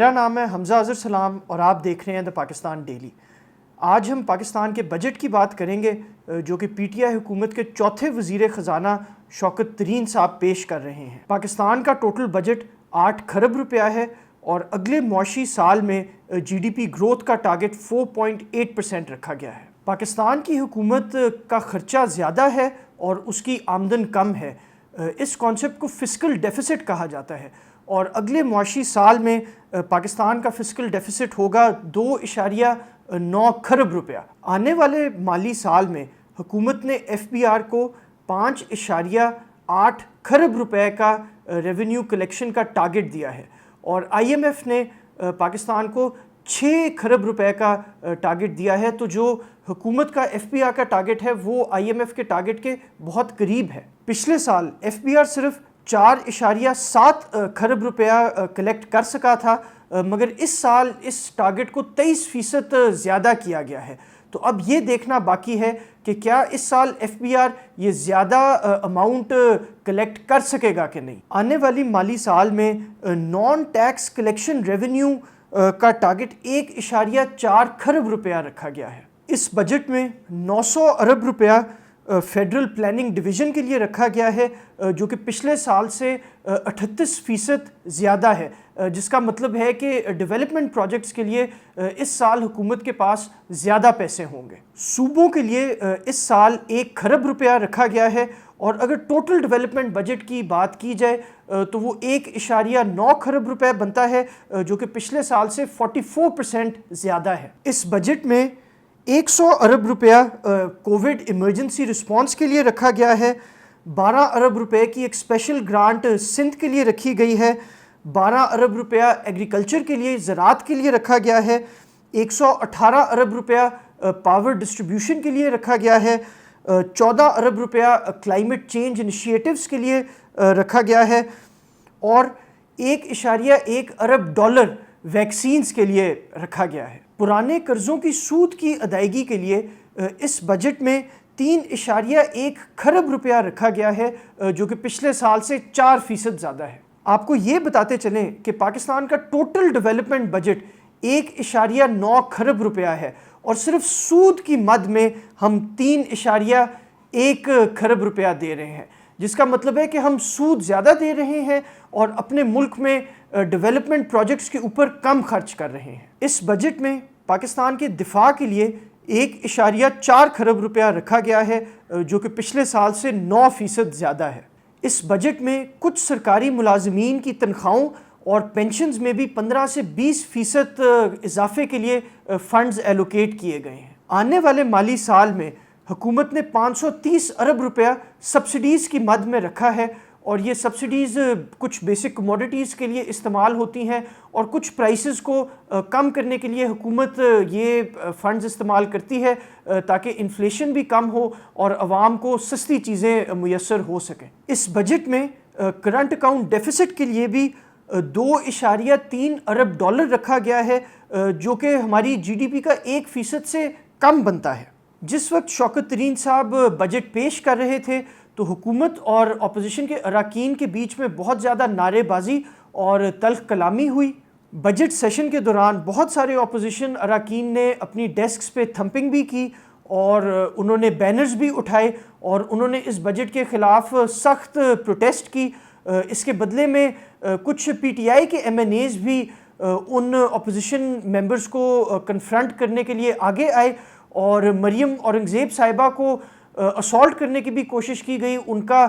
میرا نام ہے حمزہ اظہر سلام اور آپ دیکھ رہے ہیں دا پاکستان ڈیلی۔ آج ہم پاکستان کے بجٹ کی بات کریں گے جو کہ پی ٹی آئی حکومت کے چوتھے وزیر خزانہ شوکت ترین صاحب پیش کر رہے ہیں۔ پاکستان کا ٹوٹل بجٹ 8 کھرب روپیہ ہے اور اگلے معاشی سال میں جی ڈی پی گروتھ کا ٹارگٹ 4.8% رکھا گیا ہے۔ پاکستان کی حکومت کا خرچہ زیادہ ہے اور اس کی آمدن کم ہے۔ اس کانسیپٹ کو فسکل ڈیفیسٹ کہا جاتا ہے اور اگلے معاشی سال میں پاکستان کا فسکل ڈیفیسٹ ہوگا 2.9 کھرب روپیہ۔ آنے والے مالی سال میں حکومت نے ایف بی آر کو 5.8 کھرب روپے کا ریونیو کلیکشن کا ٹارگٹ دیا ہے اور آئی ایم ایف نے پاکستان کو 6 کھرب روپے کا ٹارگٹ دیا ہے، تو جو حکومت کا ایف بی آر کا ٹارگٹ ہے وہ آئی ایم ایف کے ٹارگٹ کے بہت قریب ہے۔ پچھلے سال ایف بی آر صرف 4.7 کھرب روپیہ کلیکٹ کر سکا تھا، مگر اس سال اس ٹارگٹ کو 23% زیادہ کیا گیا ہے۔ تو اب یہ دیکھنا باقی ہے کہ کیا اس سال ایف بی آر یہ زیادہ اماؤنٹ کلیکٹ کر سکے گا کہ نہیں۔ آنے والی مالی سال میں نان ٹیکس کلیکشن ریونیو کا ٹارگٹ 1.4 کھرب روپیہ رکھا گیا ہے۔ اس بجٹ میں 900 ارب روپیہ فیڈرل پلاننگ ڈویژن کے لیے رکھا گیا ہے جو کہ پچھلے سال سے 38% زیادہ ہے، جس کا مطلب ہے کہ ڈیولپمنٹ پروجیکٹس کے لیے اس سال حکومت کے پاس زیادہ پیسے ہوں گے۔ صوبوں کے لیے اس سال 1 کھرب روپیہ رکھا گیا ہے اور اگر ٹوٹل ڈیولپمنٹ بجٹ کی بات کی جائے تو وہ 1.9 کھرب روپے بنتا ہے جو کہ پچھلے سال سے 44% زیادہ ہے۔ اس بجٹ میں 100 ارب روپیہ کووڈ ایمرجنسی رسپانس کے لیے رکھا گیا ہے، 12 ارب روپے کی ایک اسپیشل گرانٹ سندھ کے لیے رکھی گئی ہے، 12 ارب روپیہ ایگریکلچر کے لیے زراعت کے لیے رکھا گیا ہے، 118 ارب روپیہ پاور ڈسٹریبیوشن کے لیے رکھا گیا ہے، 14 ارب روپیہ کلائمیٹ چینج انیشیٹیوز کے لیے رکھا گیا ہے اور 1.1 ارب ڈالر ویکسینز کے لیے رکھا گیا ہے۔ پرانے قرضوں کی سود کی ادائیگی کے لیے اس بجٹ میں 3.1 کھرب روپیہ رکھا گیا ہے جو کہ پچھلے سال سے 4% زیادہ ہے۔ آپ کو یہ بتاتے چلیں کہ پاکستان کا ٹوٹل ڈیولپمنٹ بجٹ 1.9 کھرب روپیہ ہے اور صرف سود کی مد میں ہم 3.1 کھرب روپیہ دے رہے ہیں، جس کا مطلب ہے کہ ہم سود زیادہ دے رہے ہیں اور اپنے ملک میں ڈیولپمنٹ پروجیکٹس کے اوپر کم خرچ کر رہے ہیں۔ اس بجٹ میں پاکستان کے دفاع کے لیے 1.4 کھرب روپیہ رکھا گیا ہے جو کہ پچھلے سال سے 9% زیادہ ہے۔ اس بجٹ میں کچھ سرکاری ملازمین کی تنخواہوں اور پینشنز میں بھی 15 سے 20% اضافے کے لیے فنڈز ایلوکیٹ کیے گئے ہیں۔ آنے والے مالی سال میں حکومت نے 530 ارب روپیہ سبسڈیز کی مد میں رکھا ہے اور یہ سبسڈیز کچھ بیسک کموڈیٹیز کے لیے استعمال ہوتی ہیں اور کچھ پرائسز کو کم کرنے کے لیے حکومت یہ فنڈز استعمال کرتی ہے تاکہ انفلیشن بھی کم ہو اور عوام کو سستی چیزیں میسر ہو سکیں۔ اس بجٹ میں کرنٹ اکاؤنٹ ڈیفیسٹ کے لیے بھی 2.3 ارب ڈالر رکھا گیا ہے جو کہ ہماری جی ڈی پی کا 1% سے کم بنتا ہے۔ جس وقت شوکت ترین صاحب بجٹ پیش کر رہے تھے تو حکومت اور اپوزیشن کے اراکین کے بیچ میں بہت زیادہ نعرے بازی اور تلخ کلامی ہوئی۔ بجٹ سیشن کے دوران بہت سارے اپوزیشن اراکین نے اپنی ڈیسکس پہ تھمپنگ بھی کی اور انہوں نے بینرز بھی اٹھائے اور انہوں نے اس بجٹ کے خلاف سخت پروٹیسٹ کی۔ اس کے بدلے میں کچھ پی ٹی آئی کے ایم این ایز بھی ان اپوزیشن ممبرز کو کنفرنٹ کرنے کے لیے آگے آئے اور مریم اورنگزیب صاحبہ کو اسالٹ کرنے کی بھی کوشش کی گئی، ان کا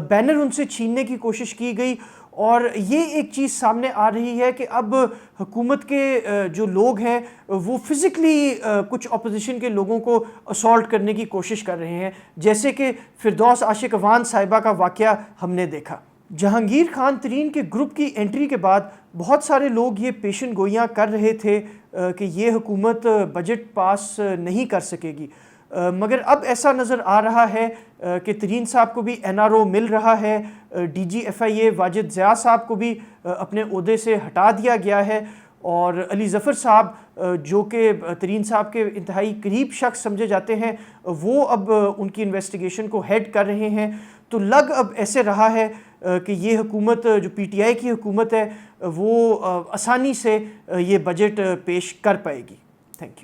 بینر ان سے چھیننے کی کوشش کی گئی اور یہ ایک چیز سامنے آ رہی ہے کہ اب حکومت کے جو لوگ ہیں وہ فزیکلی کچھ اپوزیشن کے لوگوں کو اسالٹ کرنے کی کوشش کر رہے ہیں، جیسے کہ فردوس عاشق اوان صاحبہ کا واقعہ ہم نے دیکھا۔ جہانگیر خان ترین کے گروپ کی انٹری کے بعد بہت سارے لوگ یہ پیشن گوئیاں کر رہے تھے کہ یہ حکومت بجٹ پاس نہیں کر سکے گی، مگر اب ایسا نظر آ رہا ہے کہ ترین صاحب کو بھی این آر او مل رہا ہے، ڈی جی ایف آئی اے واجد ضیاء صاحب کو بھی اپنے عہدے سے ہٹا دیا گیا ہے اور علی ظفر صاحب جو کہ ترین صاحب کے انتہائی قریب شخص سمجھے جاتے ہیں وہ اب ان کی انویسٹیگیشن کو ہیڈ کر رہے ہیں۔ تو لگ اب ایسے رہا ہے کہ یہ حکومت جو پی ٹی آئی کی حکومت ہے وہ آسانی سے یہ بجٹ پیش کر پائے گی. Thank you.